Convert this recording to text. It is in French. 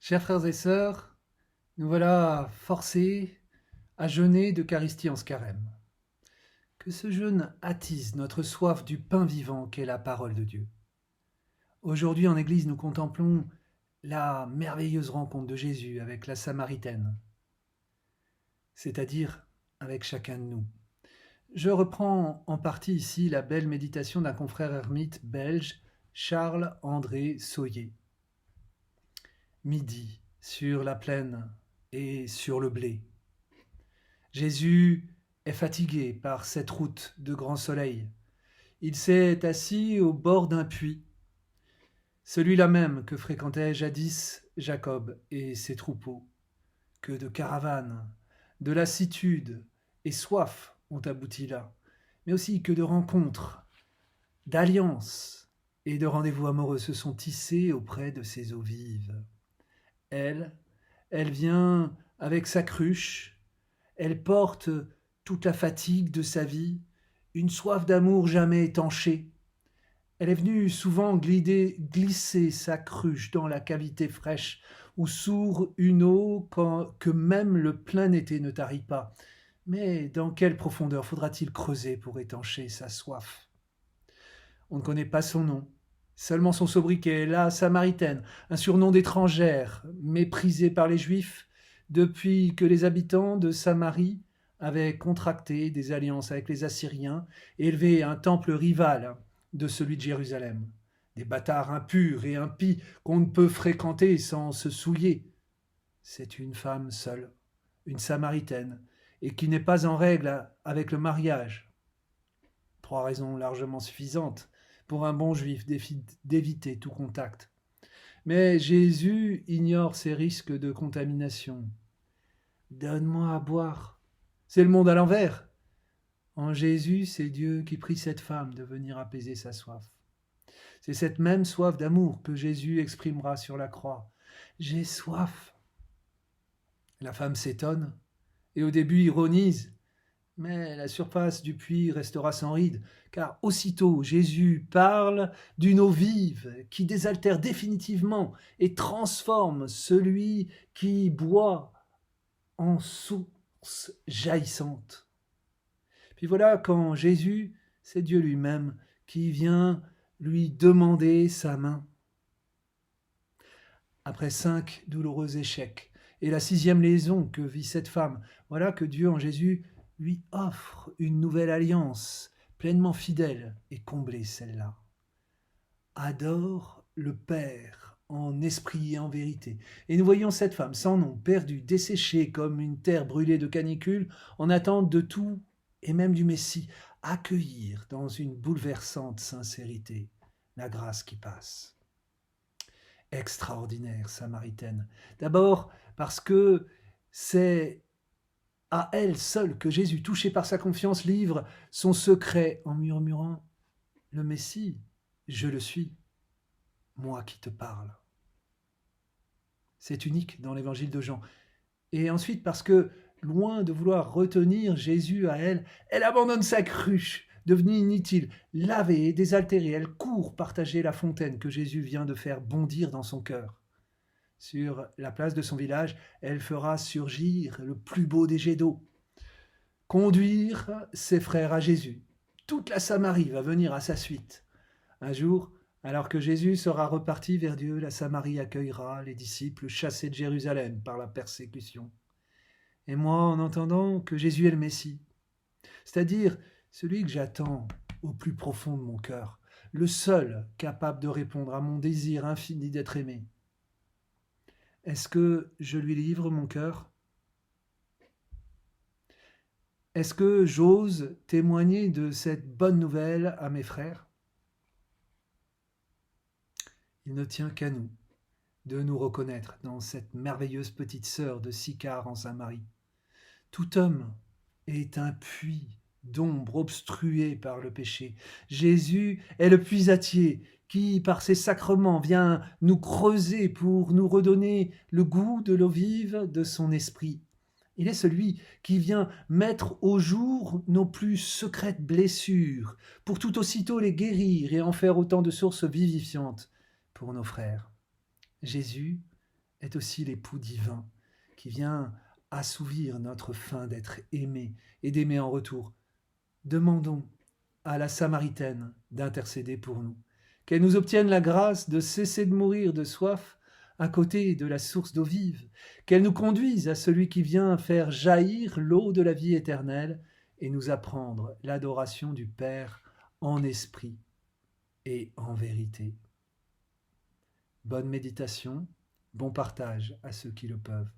Chers frères et sœurs, nous voilà forcés à jeûner d'Eucharistie en ce carême. Que ce jeûne attise notre soif du pain vivant qu'est la parole de Dieu. Aujourd'hui en Église, nous contemplons la merveilleuse rencontre de Jésus avec la Samaritaine, c'est-à-dire avec chacun de nous. Je reprends en partie ici la belle méditation d'un confrère ermite belge, Charles-André Soyer. Midi, sur la plaine et sur le blé. Jésus est fatigué par cette route de grand soleil. Il s'est assis au bord d'un puits, celui-là même que fréquentait jadis Jacob et ses troupeaux. Que de caravanes, de lassitude et soif ont abouti là, mais aussi que de rencontres, d'alliances et de rendez-vous amoureux se sont tissés auprès de ces eaux vives. Elle vient avec sa cruche, elle porte toute la fatigue de sa vie, une soif d'amour jamais étanchée. Elle est venue souvent glisser sa cruche dans la cavité fraîche où sourd une eau que même le plein été ne tarit pas. Mais dans quelle profondeur faudra-t-il creuser pour étancher sa soif? On ne connaît pas son nom, seulement son sobriquet, la Samaritaine, un surnom d'étrangère, méprisé par les Juifs depuis que les habitants de Samarie avaient contracté des alliances avec les Assyriens et élevé un temple rival de celui de Jérusalem. Des bâtards impurs et impies qu'on ne peut fréquenter sans se souiller. C'est une femme seule, une Samaritaine, et qui n'est pas en règle avec le mariage. 3 raisons largement suffisantes pour un bon juif d'éviter tout contact. Mais Jésus ignore ces risques de contamination. Donne-moi à boire. C'est le monde à l'envers. En Jésus, c'est Dieu qui prie cette femme de venir apaiser sa soif. C'est cette même soif d'amour que Jésus exprimera sur la croix. J'ai soif. La femme s'étonne et au début ironise. Mais la surface du puits restera sans ride, car aussitôt Jésus parle d'une eau vive qui désaltère définitivement et transforme celui qui boit en source jaillissante. Puis voilà quand Jésus, c'est Dieu lui-même, qui vient lui demander sa main. Après 5 douloureux échecs et la 6e liaison que vit cette femme, voilà que Dieu en Jésus lui offre une nouvelle alliance, pleinement fidèle et comblée celle-là. Adore le Père en esprit et en vérité. Et nous voyons cette femme sans nom, perdue, desséchée comme une terre brûlée de canicule, en attente de tout et même du Messie, accueillir dans une bouleversante sincérité la grâce qui passe. Extraordinaire Samaritaine. D'abord parce que c'est à elle seule que Jésus, touché par sa confiance, livre son secret en murmurant « Le Messie, je le suis, moi qui te parle ». C'est unique dans l'évangile de Jean. Et ensuite parce que, loin de vouloir retenir Jésus à elle, elle abandonne sa cruche, devenue inutile, lavée et désaltérée. Elle court partager la fontaine que Jésus vient de faire bondir dans son cœur. Sur la place de son village, elle fera surgir le plus beau des jets d'eau. Conduire ses frères à Jésus. Toute la Samarie va venir à sa suite. Un jour, alors que Jésus sera reparti vers Dieu, la Samarie accueillera les disciples chassés de Jérusalem par la persécution. Et moi, en entendant que Jésus est le Messie, c'est-à-dire celui que j'attends au plus profond de mon cœur, le seul capable de répondre à mon désir infini d'être aimé, est-ce que je lui livre mon cœur? Est-ce que j'ose témoigner de cette bonne nouvelle à mes frères? Il ne tient qu'à nous de nous reconnaître dans cette merveilleuse petite sœur de Sychar en Samarie. Tout homme est un puits d'ombre obstrué par le péché. Jésus est le puisatier qui, par ses sacrements, vient nous creuser pour nous redonner le goût de l'eau vive de son esprit. Il est celui qui vient mettre au jour nos plus secrètes blessures, pour tout aussitôt les guérir et en faire autant de sources vivifiantes pour nos frères. Jésus est aussi l'époux divin qui vient assouvir notre faim d'être aimé et d'aimer en retour. Demandons à la Samaritaine d'intercéder pour nous, qu'elle nous obtienne la grâce de cesser de mourir de soif à côté de la source d'eau vive, qu'elle nous conduise à celui qui vient faire jaillir l'eau de la vie éternelle et nous apprendre l'adoration du Père en esprit et en vérité. Bonne méditation, bon partage à ceux qui le peuvent.